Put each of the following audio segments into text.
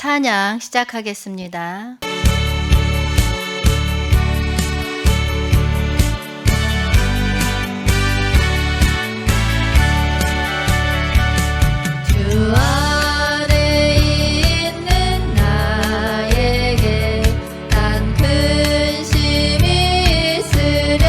찬양 시작하겠습니다. 주 안에 있는 나에게 난 근심이 있으랴.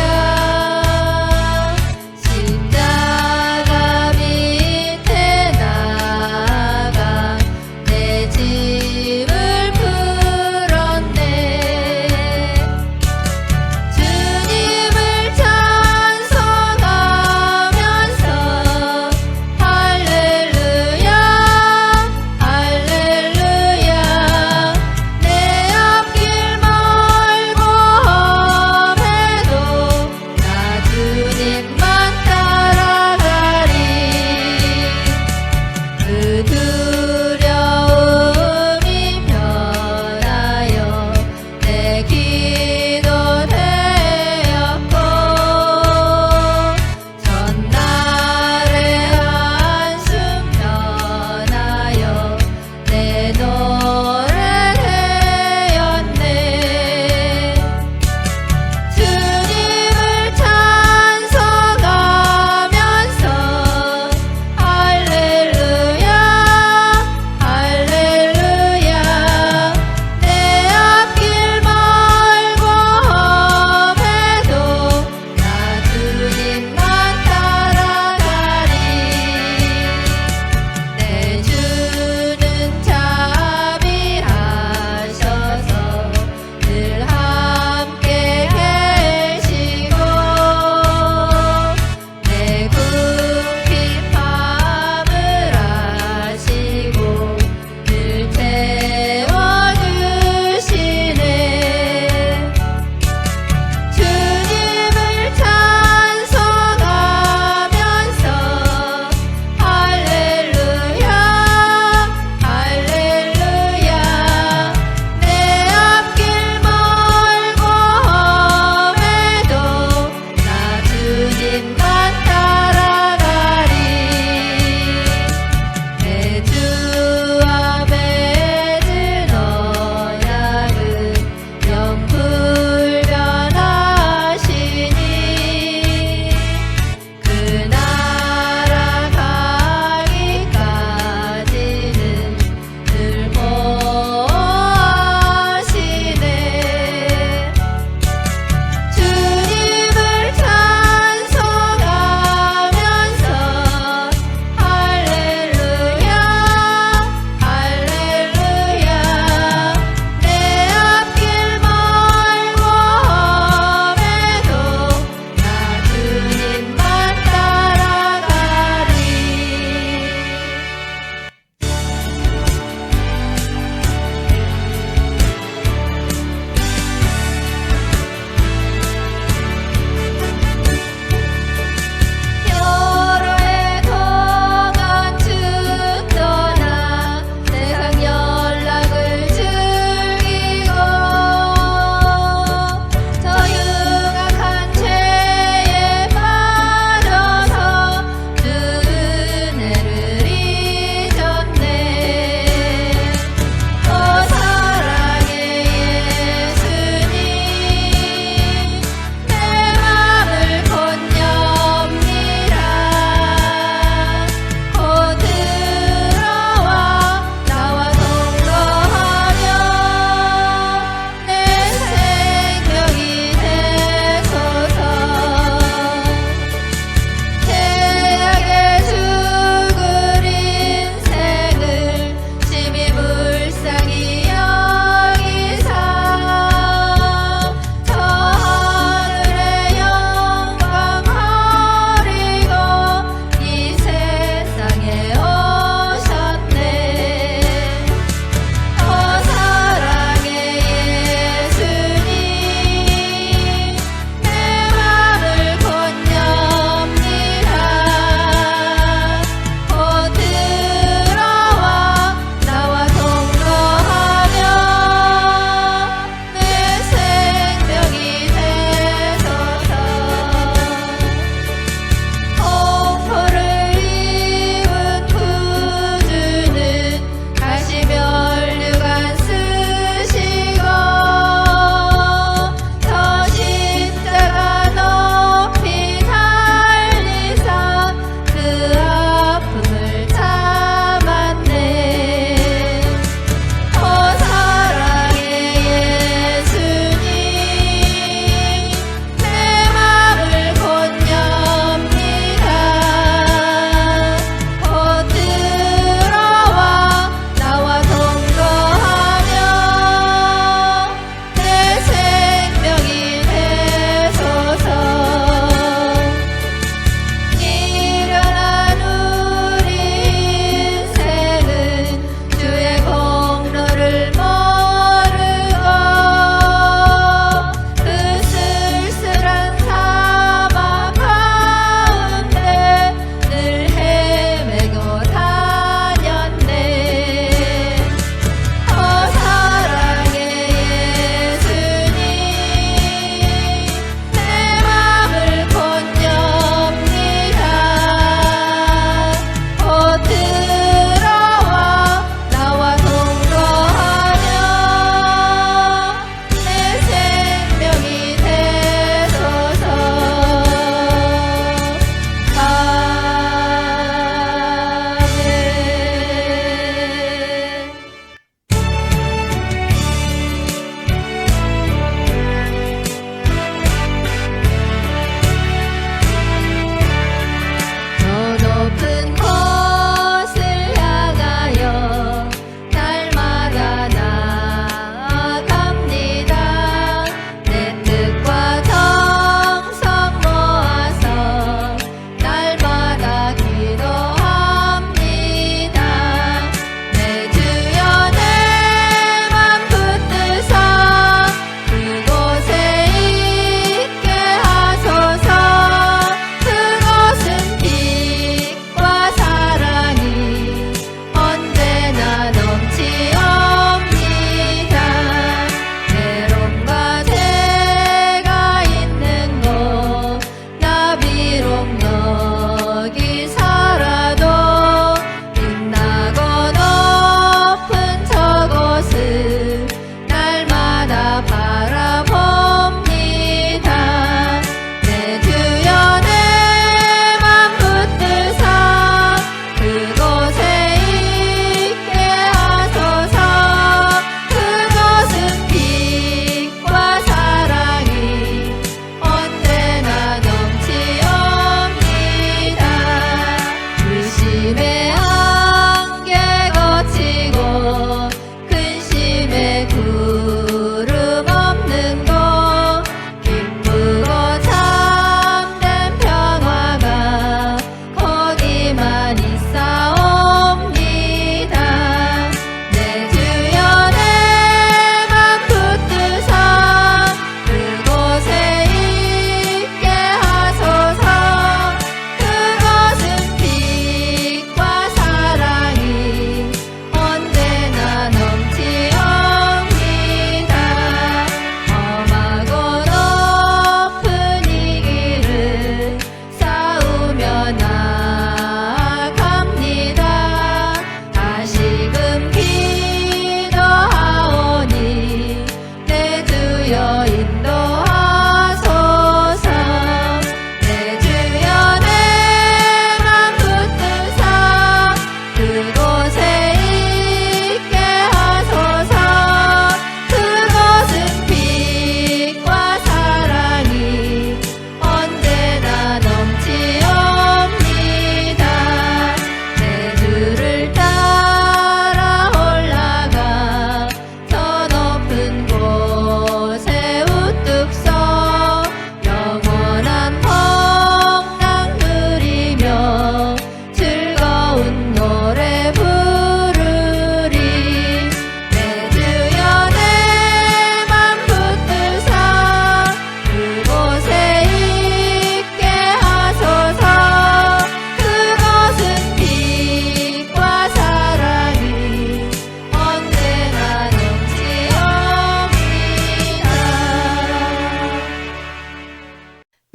십자가 밑에 나가 내 짐을 풀었네. 주님을 찬송하면서 할렐루야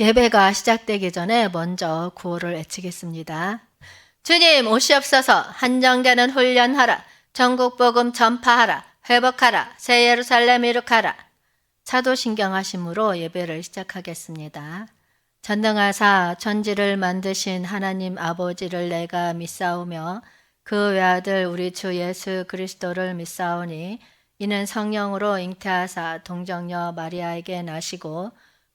예배가 시작되기 전에 먼저 구호를 외치겠습니다. 주님 오시옵소서. 한정되는 훈련하라. 전국 복음 전파하라. 회복하라. 새 예루살렘 이룩하라. 사도신경하심으로 예배를 시작하겠습니다. 전능하사 천지를 만드신 하나님 아버지를 내가 믿사오며 그 외아들 우리 주 예수 그리스도를 믿사오니 이는 성령으로 잉태하사 동정녀 마리아에게 나시고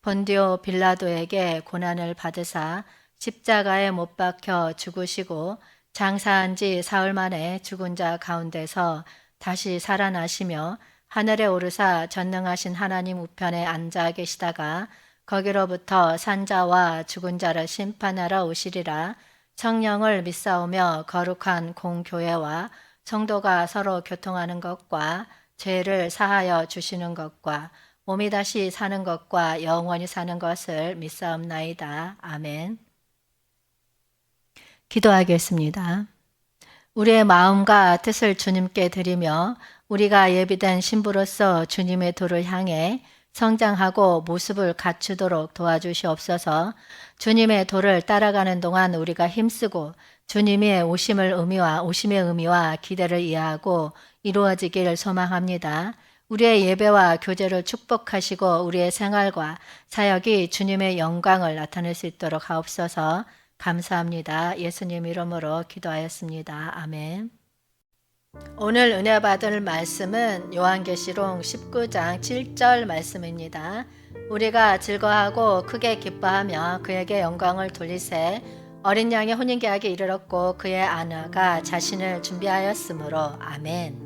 본디오 빌라도에게 고난을 받으사 십자가에 못 박혀 죽으시고 장사한 지 사흘 만에 죽은 자 가운데서 다시 살아나시며 하늘에 오르사 전능하신 하나님 우편에 앉아 계시다가 거기로부터 산자와 죽은 자를 심판하러 오시리라. 성령을 믿사오며 거룩한 공교회와 성도가 서로 교통하는 것과 죄를 사하여 주시는 것과 몸이 다시 사는 것과 영원히 사는 것을 믿사옵나이다. 아멘. 기도하겠습니다. 우리의 마음과 뜻을 주님께 드리며 우리가 예비된 신부로서 주님의 도를 향해 성장하고 모습을 갖추도록 도와주시옵소서. 주님의 도를 따라가는 동안 우리가 힘쓰고 주님의 오심의 의미와 기대를 이해하고 이루어지기를 소망합니다. 우리의 예배와 교제를 축복하시고 우리의 생활과 사역이 주님의 영광을 나타낼 수 있도록 하옵소서. 감사합니다. 예수님 이름으로 기도하였습니다. 아멘. 오늘 은혜 받을 말씀은 요한계시록 19장 7절 말씀입니다. 우리가 즐거워하고 크게 기뻐하며 그에게 영광을 돌리세 어린 양의 혼인계약에 이르렀고 그의 아내가 자신을 준비하였으므로. 아멘.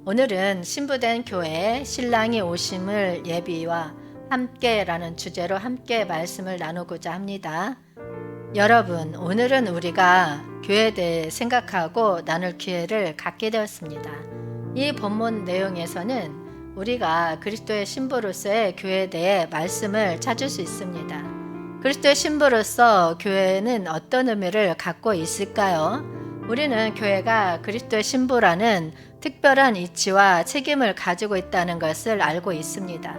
오늘은 신부된 교회에 신랑이 오심을 예비와 함께라는 주제로 함께 말씀을 나누고자 합니다. 여러분, 오늘은 우리가 교회에 대해 생각하고 나눌 기회를 갖게 되었습니다. 이 본문 내용에서는 우리가 그리스도의 신부로서의 교회에 대해 말씀을 찾을 수 있습니다. 그리스도의 신부로서 교회는 어떤 의미를 갖고 있을까요? 우리는 교회가 그리스도의 신부라는 특별한 이치와 책임을 가지고 있다는 것을 알고 있습니다.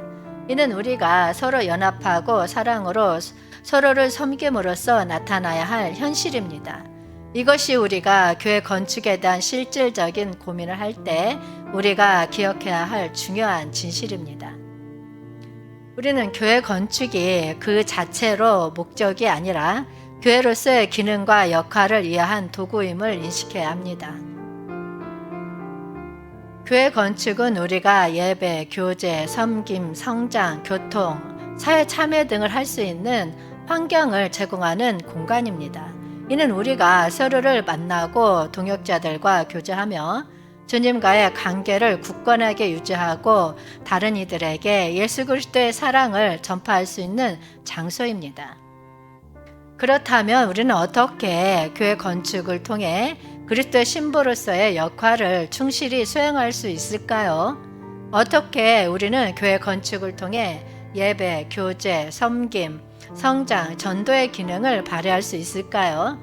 이는 우리가 서로 연합하고 사랑으로 서로를 섬김으로써 나타나야 할 현실입니다. 이것이 우리가 교회 건축에 대한 실질적인 고민을 할 때 우리가 기억해야 할 중요한 진실입니다. 우리는 교회 건축이 그 자체로 목적이 아니라 교회로서의 기능과 역할을 이해한 도구임을 인식해야 합니다. 교회 건축은 우리가 예배, 교제, 섬김, 성장, 교통, 사회 참여 등을 할 수 있는 환경을 제공하는 공간입니다. 이는 우리가 서로를 만나고 동역자들과 교제하며 주님과의 관계를 굳건하게 유지하고 다른 이들에게 예수 그리스도의 사랑을 전파할 수 있는 장소입니다. 그렇다면 우리는 어떻게 교회 건축을 통해 그리스도의 신부로서의 역할을 충실히 수행할 수 있을까요? 어떻게 우리는 교회 건축을 통해 예배, 교제, 섬김, 성장, 전도의 기능을 발휘할 수 있을까요?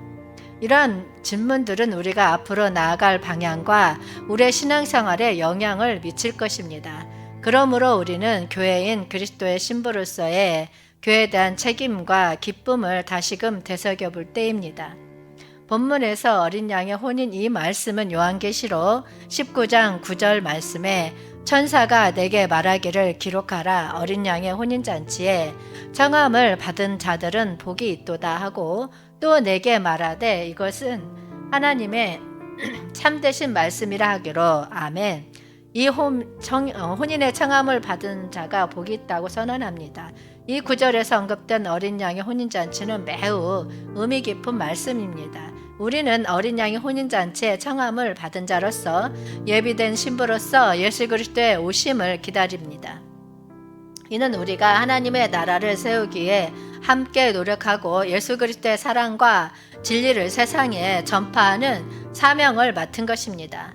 이런 질문들은 우리가 앞으로 나아갈 방향과 우리의 신앙생활에 영향을 미칠 것입니다. 그러므로 우리는 교회인 그리스도의 신부로서의 교회에 대한 책임과 기쁨을 다시금 되새겨볼 때입니다. 본문에서 어린 양의 혼인 이 말씀은 요한계시록 19장 9절 말씀에 천사가 내게 말하기를 기록하라 어린 양의 혼인잔치에 청함을 받은 자들은 복이 있도다 하고 또 내게 말하되 이것은 하나님의 참되신 말씀이라 하기로. 아멘. 이 혼인의 청함을 받은 자가 복이 있다고 선언합니다. 이 구절에서 언급된 어린 양의 혼인잔치는 매우 의미 깊은 말씀입니다. 우리는 어린 양의 혼인잔치에 청함을 받은 자로서 예비된 신부로서 예수 그리스도의 오심을 기다립니다. 이는 우리가 하나님의 나라를 세우기에 함께 노력하고 예수 그리스도의 사랑과 진리를 세상에 전파하는 사명을 맡은 것입니다.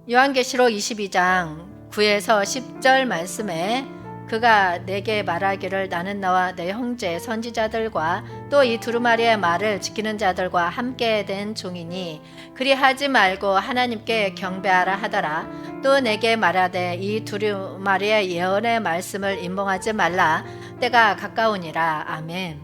요한계시록 22장 9에서 10절 말씀에 그가 내게 말하기를 나는 나와 내 형제 선지자들과 또 이 두루마리의 말을 지키는 자들과 함께 된 종이니 그리하지 말고 하나님께 경배하라 하더라. 또 내게 말하되 이 두루마리의 예언의 말씀을 임봉하지 말라. 때가 가까우니라. 아멘.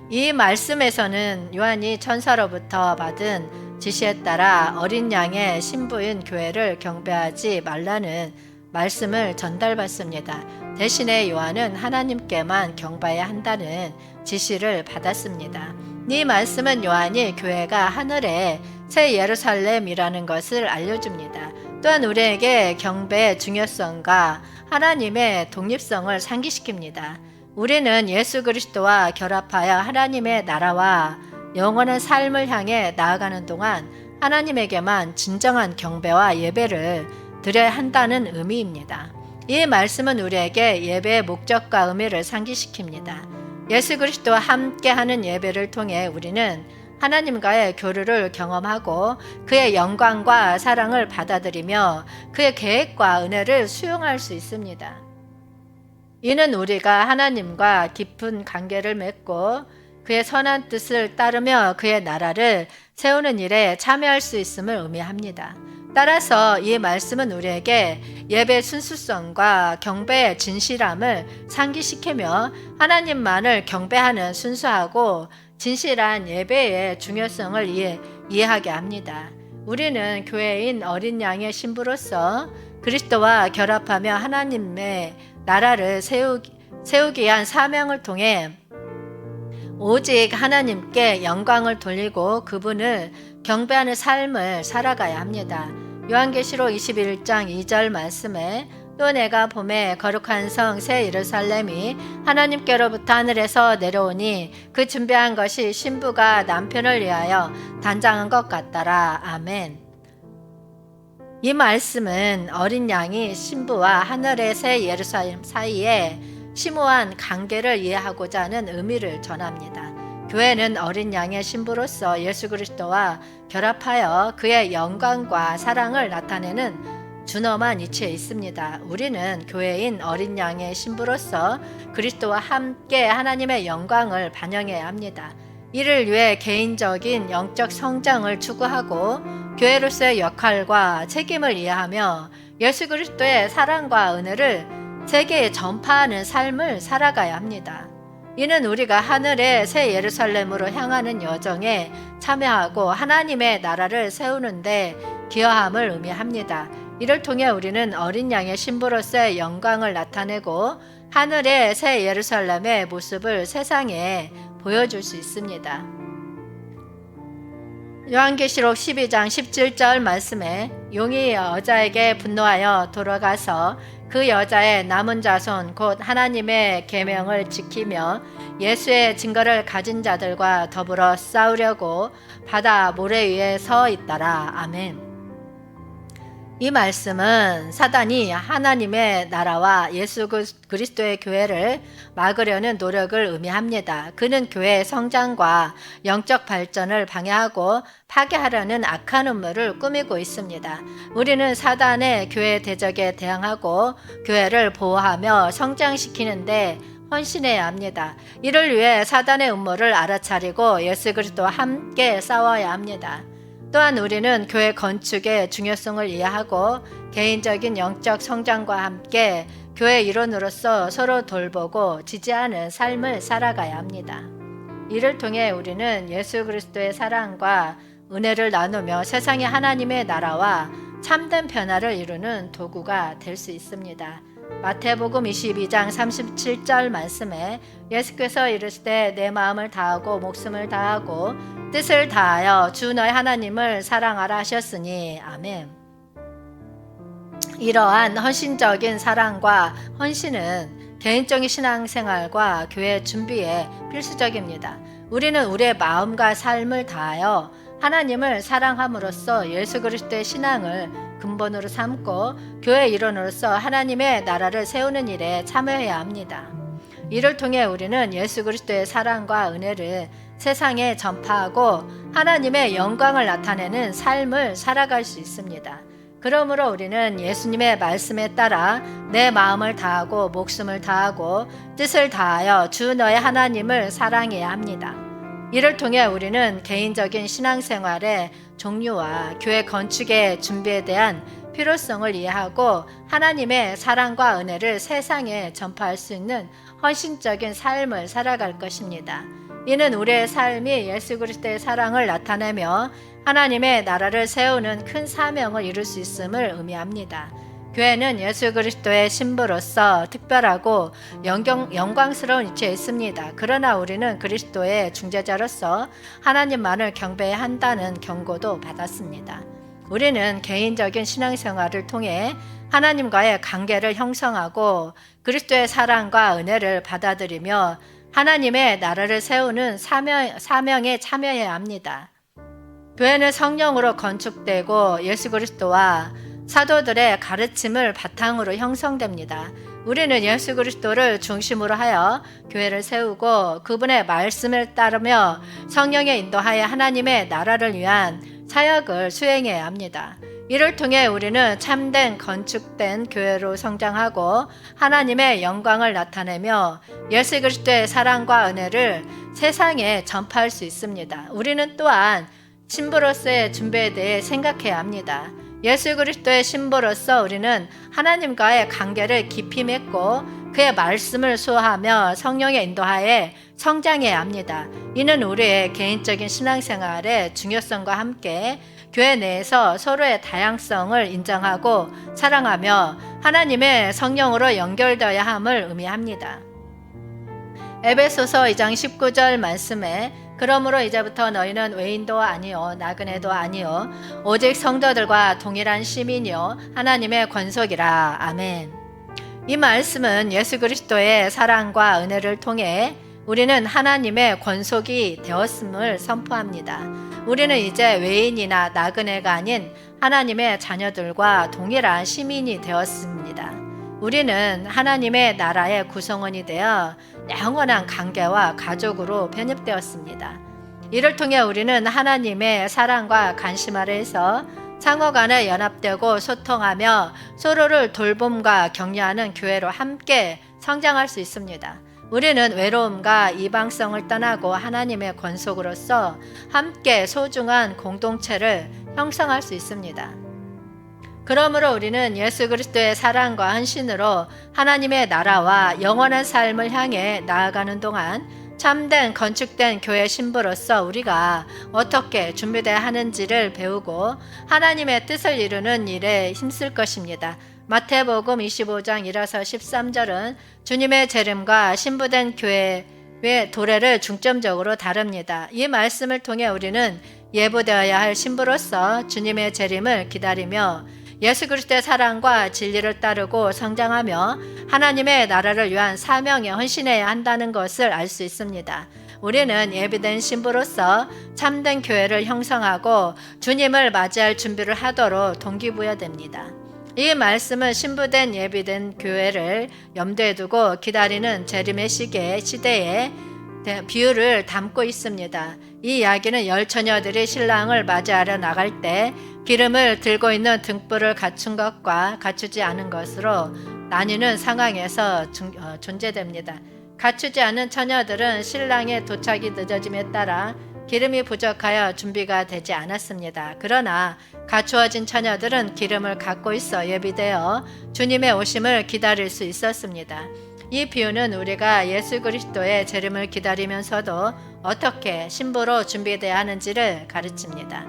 이 말씀에서는 요한이 천사로부터 받은 지시에 따라 어린 양의 신부인 교회를 경배하지 말라는 말씀을 전달받습니다. 대신에 요한은 하나님께만 경배해야 한다는 지시를 받았습니다. 이 말씀은 요한이 교회가 하늘의 새 예루살렘이라는 것을 알려줍니다. 또한 우리에게 경배의 중요성과 하나님의 독립성을 상기시킵니다. 우리는 예수 그리스도와 결합하여 하나님의 나라와 영원한 삶을 향해 나아가는 동안 하나님에게만 진정한 경배와 예배를 드려야 한다는 의미입니다. 이 말씀은 우리에게 예배의 목적과 의미를 상기시킵니다. 예수 그리스도와 함께하는 예배를 통해 우리는 하나님과의 교류를 경험하고 그의 영광과 사랑을 받아들이며 그의 계획과 은혜를 수용할 수 있습니다. 이는 우리가 하나님과 깊은 관계를 맺고 그의 선한 뜻을 따르며 그의 나라를 세우는 일에 참여할 수 있음을 의미합니다. 따라서 이 말씀은 우리에게 예배의 순수성과 경배의 진실함을 상기시키며 하나님만을 경배하는 순수하고 진실한 예배의 중요성을 이해하게 합니다. 우리는 교회인 어린 양의 신부로서 그리스도와 결합하며 하나님의 나라를 세우기 위한 사명을 통해 오직 하나님께 영광을 돌리고 그분을 경배하는 삶을 살아가야 합니다. 요한계시록 21장 2절 말씀에 또 내가 보매 거룩한 성 새 예루살렘이 하나님께로부터 하늘에서 내려오니 그 준비한 것이 신부가 남편을 위하여 단장한 것 같더라. 아멘. 이 말씀은 어린 양이 신부와 하늘의 새 예루살렘 사이에 심오한 관계를 이해하고자 하는 의미를 전합니다. 교회는 어린 양의 신부로서 예수 그리스도와 결합하여 그의 영광과 사랑을 나타내는 준엄한 이치에 있습니다. 우리는 교회인 어린 양의 신부로서 그리스도와 함께 하나님의 영광을 반영해야 합니다. 이를 위해 개인적인 영적 성장을 추구하고 교회로서의 역할과 책임을 이해하며 예수 그리스도의 사랑과 은혜를 세계에 전파하는 삶을 살아가야 합니다. 이는 우리가 하늘의 새 예루살렘으로 향하는 여정에 참여하고 하나님의 나라를 세우는데 기여함을 의미합니다. 이를 통해 우리는 어린 양의 신부로서의 영광을 나타내고 하늘의 새 예루살렘의 모습을 세상에 보여줄 수 있습니다. 요한계시록 12장 17절 말씀에 용이 여자에게 분노하여 돌아가서 그 여자의 남은 자손 곧 하나님의 계명을 지키며 예수의 증거를 가진 자들과 더불어 싸우려고 바다 모래 위에 서 있더라. 아멘. 이 말씀은 사단이 하나님의 나라와 예수 그리스도의 교회를 막으려는 노력을 의미합니다. 그는 교회의 성장과 영적 발전을 방해하고 파괴하려는 악한 음모를 꾸미고 있습니다. 우리는 사단의 교회 대적에 대항하고 교회를 보호하며 성장시키는데 헌신해야 합니다. 이를 위해 사단의 음모를 알아차리고 예수 그리스도와 함께 싸워야 합니다. 또한 우리는 교회 건축의 중요성을 이해하고 개인적인 영적 성장과 함께 교회 일원으로서 서로 돌보고 지지하는 삶을 살아가야 합니다. 이를 통해 우리는 예수 그리스도의 사랑과 은혜를 나누며 세상의 하나님의 나라와 참된 변화를 이루는 도구가 될 수 있습니다. 마태복음 22장 37절 말씀에 예수께서 이르시되 내 마음을 다하고 목숨을 다하고 뜻을 다하여 주 너의 하나님을 사랑하라 하셨으니 아멘. 이러한 헌신적인 사랑과 헌신은 개인적인 신앙생활과 교회 준비에 필수적입니다. 우리는 우리의 마음과 삶을 다하여 하나님을 사랑함으로써 예수 그리스도의 신앙을 근본으로 삼고 교회 일원으로서 하나님의 나라를 세우는 일에 참여해야 합니다. 이를 통해 우리는 예수 그리스도의 사랑과 은혜를 세상에 전파하고 하나님의 영광을 나타내는 삶을 살아갈 수 있습니다. 그러므로 우리는 예수님의 말씀에 따라 내 마음을 다하고 목숨을 다하고 뜻을 다하여 주 너의 하나님을 사랑해야 합니다. 이를 통해 우리는 개인적인 신앙생활의 종류와 교회 건축의 준비에 대한 필요성을 이해하고 하나님의 사랑과 은혜를 세상에 전파할 수 있는 헌신적인 삶을 살아갈 것입니다. 이는 우리의 삶이 예수 그리스도의 사랑을 나타내며 하나님의 나라를 세우는 큰 사명을 이룰 수 있음을 의미합니다. 교회는 예수 그리스도의 신부로서 특별하고 영광스러운 위치에 있습니다. 그러나 우리는 그리스도의 중재자로서 하나님만을 경배해야 한다는 경고도 받았습니다. 우리는 개인적인 신앙생활을 통해 하나님과의 관계를 형성하고 그리스도의 사랑과 은혜를 받아들이며 하나님의 나라를 세우는 사명에 참여해야 합니다. 교회는 성령으로 건축되고 예수 그리스도와 사도들의 가르침을 바탕으로 형성됩니다. 우리는 예수 그리스도를 중심으로 하여 교회를 세우고 그분의 말씀을 따르며 성령의 인도하에 하나님의 나라를 위한 사역을 수행해야 합니다. 이를 통해 우리는 참된 건축된 교회로 성장하고 하나님의 영광을 나타내며 예수 그리스도의 사랑과 은혜를 세상에 전파할 수 있습니다. 우리는 또한 신부로서의 준비에 대해 생각해야 합니다. 예수 그리스도의 신부로서 우리는 하나님과의 관계를 깊이 맺고 그의 말씀을 수호하며 성령의 인도하에 성장해야 합니다. 이는 우리의 개인적인 신앙생활의 중요성과 함께 교회 내에서 서로의 다양성을 인정하고 사랑하며 하나님의 성령으로 연결되어야 함을 의미합니다. 에베소서 2장 19절 말씀에 그러므로 이제부터 너희는 외인도 아니요 나그네도 아니요 오직 성도들과 동일한 시민이요 하나님의 권속이라. 아멘. 이 말씀은 예수 그리스도의 사랑과 은혜를 통해 우리는 하나님의 권속이 되었음을 선포합니다. 우리는 이제 외인이나 나그네가 아닌 하나님의 자녀들과 동일한 시민이 되었습니다. 우리는 하나님의 나라의 구성원이 되어 영원한 관계와 가족으로 편입되었습니다. 이를 통해 우리는 하나님의 사랑과 관심 아래에서 상호 간에 연합되고 소통하며 서로를 돌봄과 격려하는 교회로 함께 성장할 수 있습니다. 우리는 외로움과 이방성을 떠나고 하나님의 권속으로서 함께 소중한 공동체를 형성할 수 있습니다. 그러므로 우리는 예수 그리스도의 사랑과 헌신으로 하나님의 나라와 영원한 삶을 향해 나아가는 동안 참된 건축된 교회 신부로서 우리가 어떻게 준비되어야 하는지를 배우고 하나님의 뜻을 이루는 일에 힘쓸 것입니다. 마태복음 25장 1에서 13절은 주님의 재림과 신부된 교회의 도래를 중점적으로 다룹니다. 이 말씀을 통해 우리는 예부되어야 할 신부로서 주님의 재림을 기다리며 예수 그리스도의 사랑과 진리를 따르고 성장하며 하나님의 나라를 위한 사명에 헌신해야 한다는 것을 알 수 있습니다. 우리는 예비된 신부로서 참된 교회를 형성하고 주님을 맞이할 준비를 하도록 동기부여됩니다. 이 말씀은 신부된 예비된 교회를 염두에 두고 기다리는 재림의 시대에 비유를 담고 있습니다. 이 이야기는 열 처녀들이 신랑을 맞이하려 나갈 때 기름을 들고 있는 등불을 갖춘 것과 갖추지 않은 것으로 나뉘는 상황에서 존재됩니다. 갖추지 않은 처녀들은 신랑의 도착이 늦어짐에 따라 기름이 부족하여 준비가 되지 않았습니다. 그러나 갖추어진 처녀들은 기름을 갖고 있어 예비되어 주님의 오심을 기다릴 수 있었습니다. 이 비유는 우리가 예수 그리스도의 재림을 기다리면서도 어떻게 신부로 준비되어야 하는지를 가르칩니다.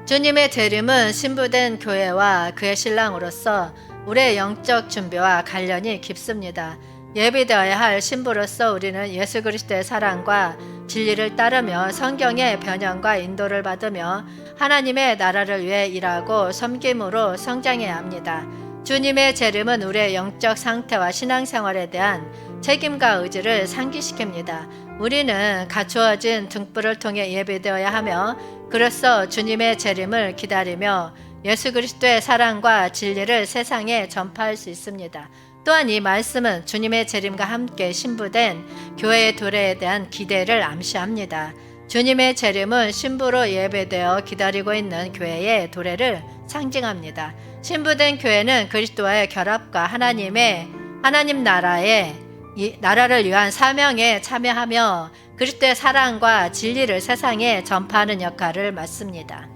주님의 재림은 신부된 교회와 그의 신랑으로서 우리의 영적 준비와 관련이 깊습니다. 예비되어야 할 신부로서 우리는 예수 그리스도의 사랑과 진리를 따르며 성경의 변형과 인도를 받으며 하나님의 나라를 위해 일하고 섬김으로 성장해야 합니다. 주님의 재림은 우리의 영적 상태와 신앙생활에 대한 책임과 의지를 상기시킵니다. 우리는 갖추어진 등불을 통해 예배되어야 하며 그로써 주님의 재림을 기다리며 예수 그리스도의 사랑과 진리를 세상에 전파할 수 있습니다. 또한 이 말씀은 주님의 재림과 함께 신부된 교회의 도래에 대한 기대를 암시합니다. 주님의 재림은 신부로 예배되어 기다리고 있는 교회의 도래를 상징합니다. 신부된 교회는 그리스도와의 결합과 하나님 나라를 위한 사명에 참여하며 그리스도의 사랑과 진리를 세상에 전파하는 역할을 맡습니다.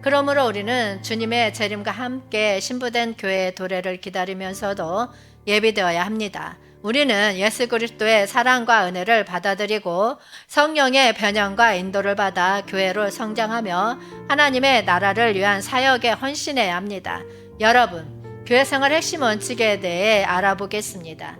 그러므로 우리는 주님의 재림과 함께 신부된 교회의 도래를 기다리면서도 예비되어야 합니다. 우리는 예수 그리스도의 사랑과 은혜를 받아들이고 성령의 변형과 인도를 받아 교회로 성장하며 하나님의 나라를 위한 사역에 헌신해야 합니다. 여러분, 교회 생활 핵심 원칙에 대해 알아보겠습니다.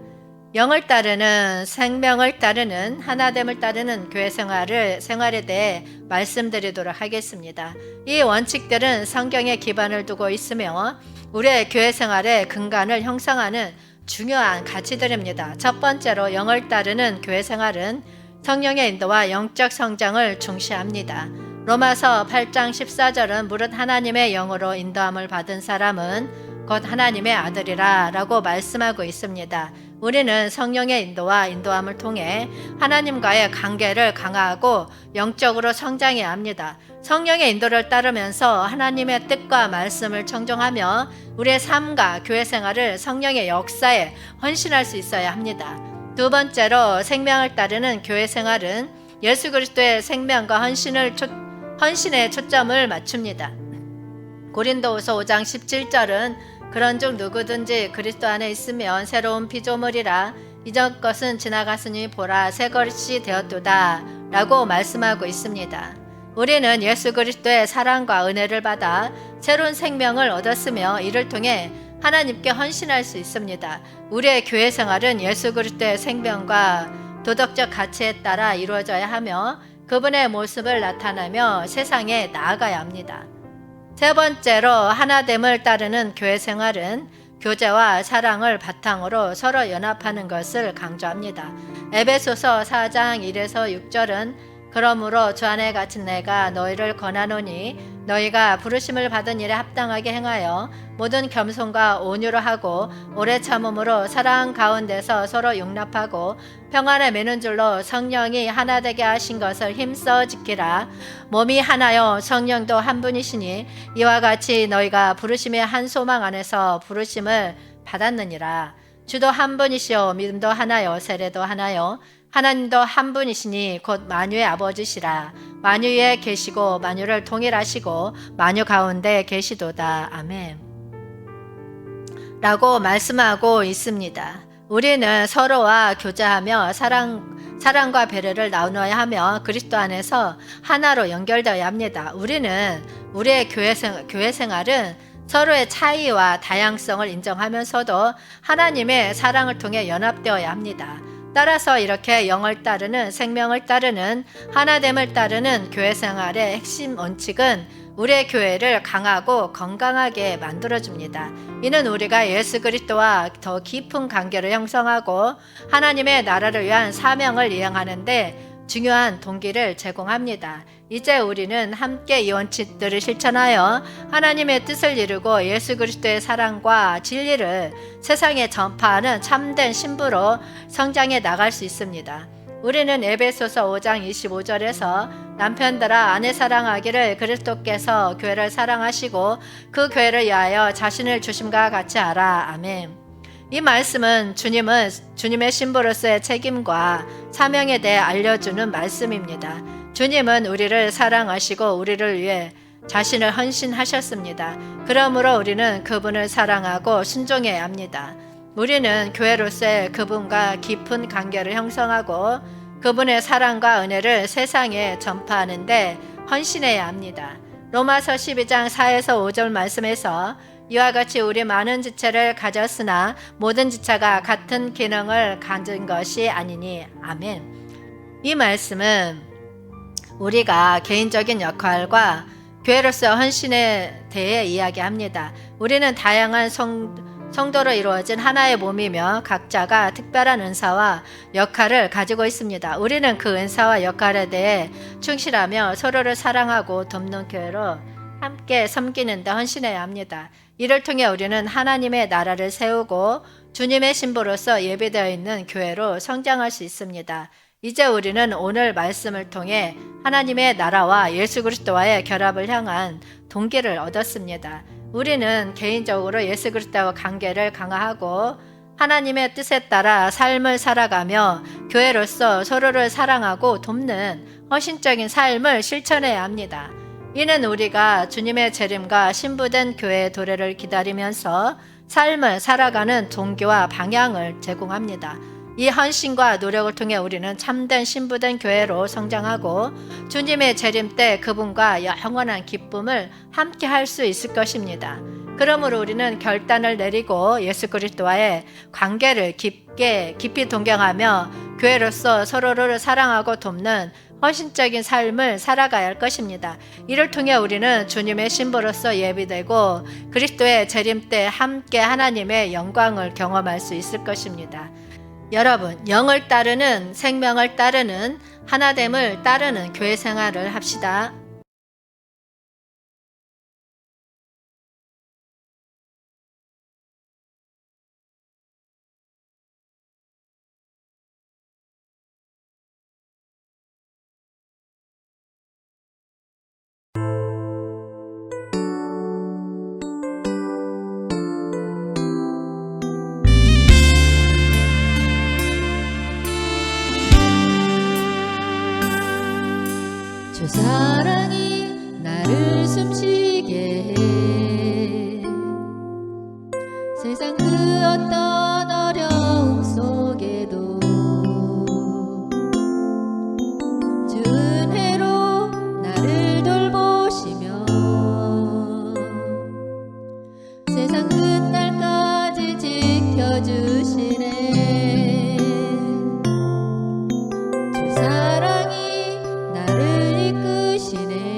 영을 따르는, 생명을 따르는, 하나됨을 따르는 교회 생활에 대해 말씀드리도록 하겠습니다. 이 원칙들은 성경에 기반을 두고 있으며 우리의 교회 생활의 근간을 형성하는 중요한 가치들입니다. 첫 번째로 영을 따르는 교회 생활은 성령의 인도와 영적 성장을 중시합니다. 로마서 8장 14절은 무릇 하나님의 영으로 인도함을 받은 사람은 곧 하나님의 아들이라 라고 말씀하고 있습니다. 우리는 성령의 인도와 인도함을 통해 하나님과의 관계를 강화하고 영적으로 성장해야 합니다. 성령의 인도를 따르면서 하나님의 뜻과 말씀을 청종하며 우리의 삶과 교회 생활을 성령의 역사에 헌신할 수 있어야 합니다. 두 번째로 생명을 따르는 교회 생활은 예수 그리스도의 생명과 헌신에 초점을 맞춥니다. 고린도후서 5장 17절은 그런즉 누구든지 그리스도 안에 있으면 새로운 피조물이라 이전 것은 지나갔으니 보라 새 것이 되었도다 라고 말씀하고 있습니다. 우리는 예수 그리스도의 사랑과 은혜를 받아 새로운 생명을 얻었으며 이를 통해 하나님께 헌신할 수 있습니다. 우리의 교회 생활은 예수 그리스도의 생명과 도덕적 가치에 따라 이루어져야 하며 그분의 모습을 나타내며 세상에 나아가야 합니다. 세 번째로 하나됨을 따르는 교회 생활은 교제와 사랑을 바탕으로 서로 연합하는 것을 강조합니다. 에베소서 4장 1에서 6절은 그러므로 주 안에 갇힌 내가 너희를 권하노니 너희가 부르심을 받은 일에 합당하게 행하여 모든 겸손과 온유로 하고 오래 참음으로 사랑 가운데서 서로 용납하고 평안에 매는 줄로 성령이 하나 되게 하신 것을 힘써 지키라. 몸이 하나요 성령도 한 분이시니 이와 같이 너희가 부르심의 한 소망 안에서 부르심을 받았느니라. 주도 한 분이시요 믿음도 하나요 세례도 하나요 하나님도 한 분이시니 곧 만유의 아버지시라. 만유 위에 계시고 만유를 통일하시고 만유 가운데 계시도다. 아멘. 라고 말씀하고 있습니다. 우리는 서로와 교제하며 사랑과 배려를 나누어야 하며 그리스도 안에서 하나로 연결되어야 합니다. 우리는 우리의 교회 생활은 서로의 차이와 다양성을 인정하면서도 하나님의 사랑을 통해 연합되어야 합니다. 따라서 이렇게 영을 따르는 생명을 따르는 하나됨을 따르는 교회 생활의 핵심 원칙은 우리의 교회를 강하고 건강하게 만들어줍니다. 이는 우리가 예수 그리스도와 더 깊은 관계를 형성하고 하나님의 나라를 위한 사명을 이행하는 데 중요한 동기를 제공합니다. 이제 우리는 함께 이 원칙들을 실천하여 하나님의 뜻을 이루고 예수 그리스도의 사랑과 진리를 세상에 전파하는 참된 신부로 성장해 나갈 수 있습니다. 우리는 에베소서 5장 25절에서 남편들아 아내 사랑하기를 그리스도께서 교회를 사랑하시고 그 교회를 위하여 자신을 주심과 같이 하라. 아멘. 이 말씀은 주님의 신부로서의 책임과 사명에 대해 알려주는 말씀입니다. 주님은 우리를 사랑하시고 우리를 위해 자신을 헌신하셨습니다. 그러므로 우리는 그분을 사랑하고 순종해야 합니다. 우리는 교회로서의 그분과 깊은 관계를 형성하고 그분의 사랑과 은혜를 세상에 전파하는 데 헌신해야 합니다. 로마서 12장 4에서 5절 말씀에서 이와 같이 우리 많은 지체를 가졌으나 모든 지체가 같은 기능을 가진 것이 아니니. 아멘. 이 말씀은 우리가 개인적인 역할과 교회로서 헌신에 대해 이야기합니다. 우리는 다양한 성도로 이루어진 하나의 몸이며 각자가 특별한 은사와 역할을 가지고 있습니다. 우리는 그 은사와 역할에 대해 충실하며 서로를 사랑하고 돕는 교회로 함께 섬기는 데 헌신해야 합니다. 이를 통해 우리는 하나님의 나라를 세우고 주님의 신부로서 예배되어 있는 교회로 성장할 수 있습니다. 이제 우리는 오늘 말씀을 통해 하나님의 나라와 예수 그리스도와의 결합을 향한 동기를 얻었습니다. 우리는 개인적으로 예수 그리스도와 관계를 강화하고 하나님의 뜻에 따라 삶을 살아가며 교회로서 서로를 사랑하고 돕는 헌신적인 삶을 실천해야 합니다. 이는 우리가 주님의 재림과 신부된 교회의 도래를 기다리면서 삶을 살아가는 동기와 방향을 제공합니다. 이 헌신과 노력을 통해 우리는 참된 신부된 교회로 성장하고 주님의 재림 때 그분과 영원한 기쁨을 함께 할 수 있을 것입니다. 그러므로 우리는 결단을 내리고 예수 그리스도와의 관계를 깊이 동경하며 교회로서 서로를 사랑하고 돕는 헌신적인 삶을 살아가야 할 것입니다. 이를 통해 우리는 주님의 신부로서 예비되고 그리스도의 재림 때 함께 하나님의 영광을 경험할 수 있을 것입니다. 여러분, 영을 따르는, 생명을 따르는, 하나됨을 따르는 교회 생활을 합시다. 주 사랑이 나를 숨쉬게 해 세상 그 어떤 어려움 속에도 주 은혜로 나를 돌보시며 세상 끝날까지 지켜주시네. 주 사랑이 나를 이끄시네.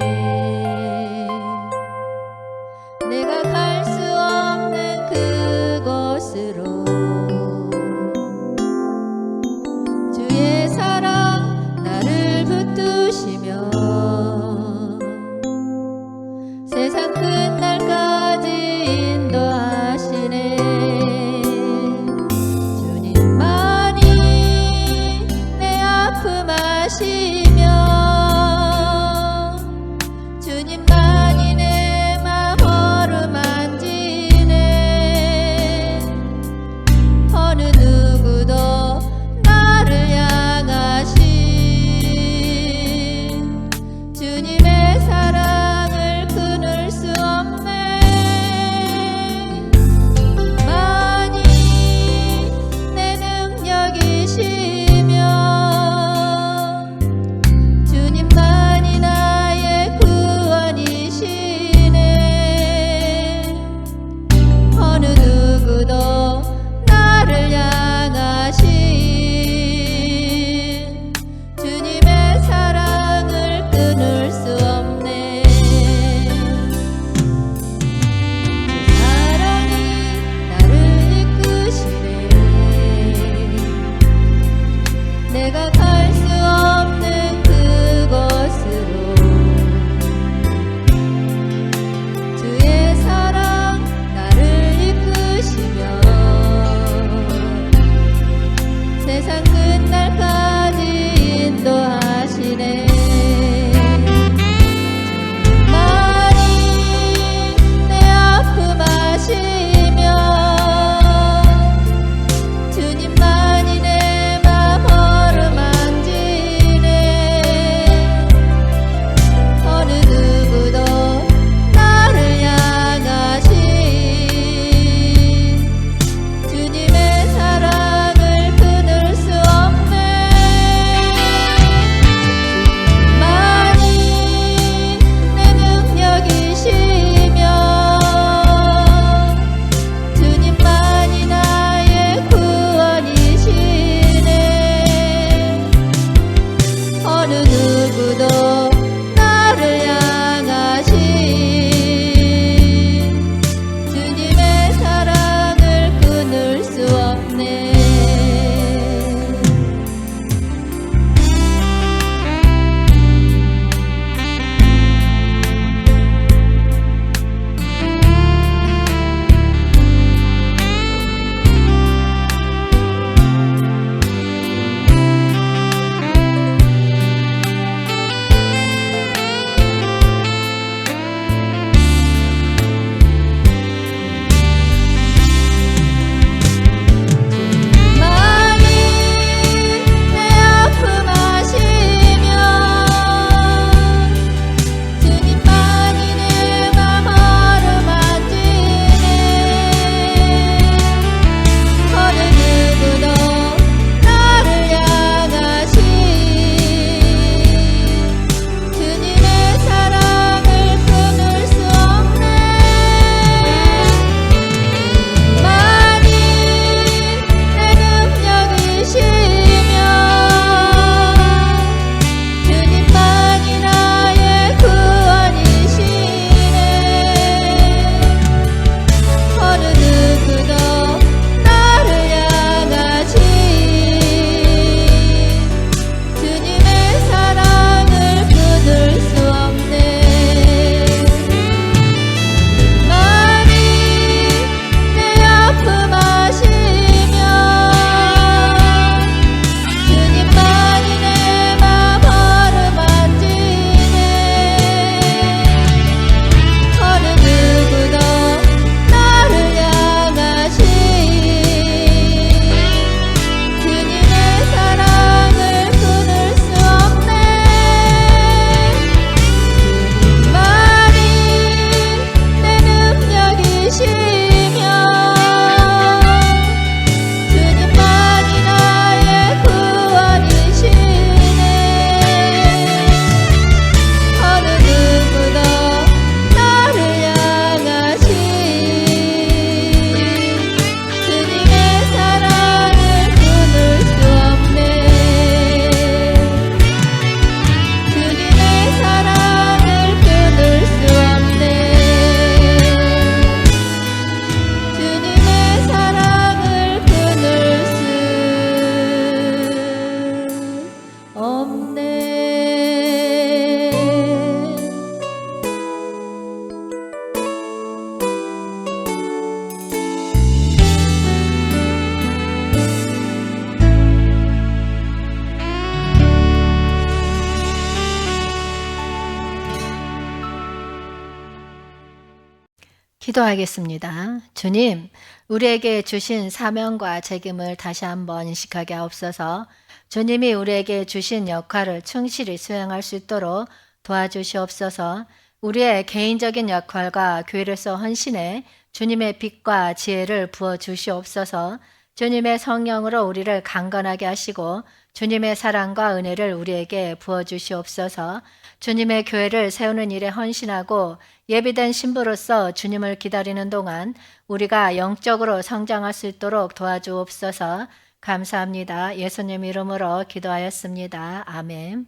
내가 갈 수 없는 그곳으로 주의 사랑 나를 붙드시며 세상 끝날까지 인도하시네. 주님 기도하겠습니다. 주님, 우리에게 주신 사명과 책임을 다시 한번 인식하게 하옵소서. 주님이 우리에게 주신 역할을 충실히 수행할 수 있도록 도와주시옵소서. 우리의 개인적인 역할과 교회로서 헌신에 주님의 빛과 지혜를 부어 주시옵소서. 주님의 성령으로 우리를 강건하게 하시고 주님의 사랑과 은혜를 우리에게 부어 주시옵소서. 주님의 교회를 세우는 일에 헌신하고 예비된 신부로서 주님을 기다리는 동안 우리가 영적으로 성장할 수 있도록 도와주옵소서. 감사합니다. 예수님 이름으로 기도하였습니다. 아멘.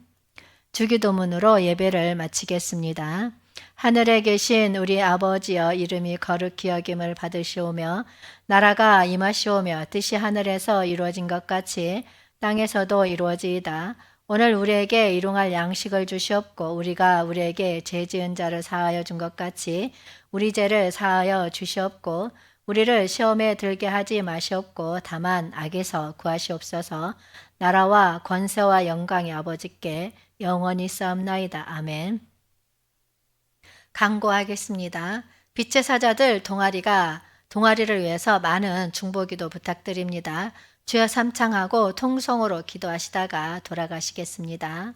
주기도문으로 예배를 마치겠습니다. 하늘에 계신 우리 아버지여, 이름이 거룩히 여김을 받으시오며 나라가 임하시오며 뜻이 하늘에서 이루어진 것 같이 땅에서도 이루어지이다. 오늘 우리에게 일용할 양식을 주시옵고 우리가 우리에게 죄 지은 자를 사하여 준 것 같이 우리 죄를 사하여 주시옵고 우리를 시험에 들게 하지 마시옵고 다만 악에서 구하시옵소서. 나라와 권세와 영광이 아버지께 영원히 싸움나이다. 아멘. 강구하겠습니다. 빛의 사자들 동아리를 위해서 많은 중보기도 부탁드립니다. 주여 삼창하고 통성으로 기도하시다가 돌아가시겠습니다.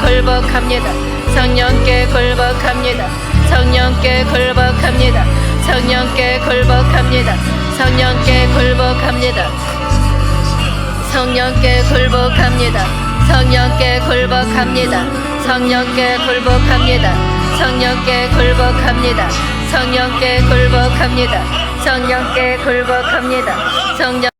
굴복합니다. 성령께 굴복합니다. 성령께 굴복합니다. 성령께 굴복합니다. 성령께 굴복합니다. 성령께 굴복합니다. 성령께 굴복합니다. 성령께 굴복합니다. 성령께 굴복합니다. 성령께 굴복합니다. 성령께 굴복합니다. 성령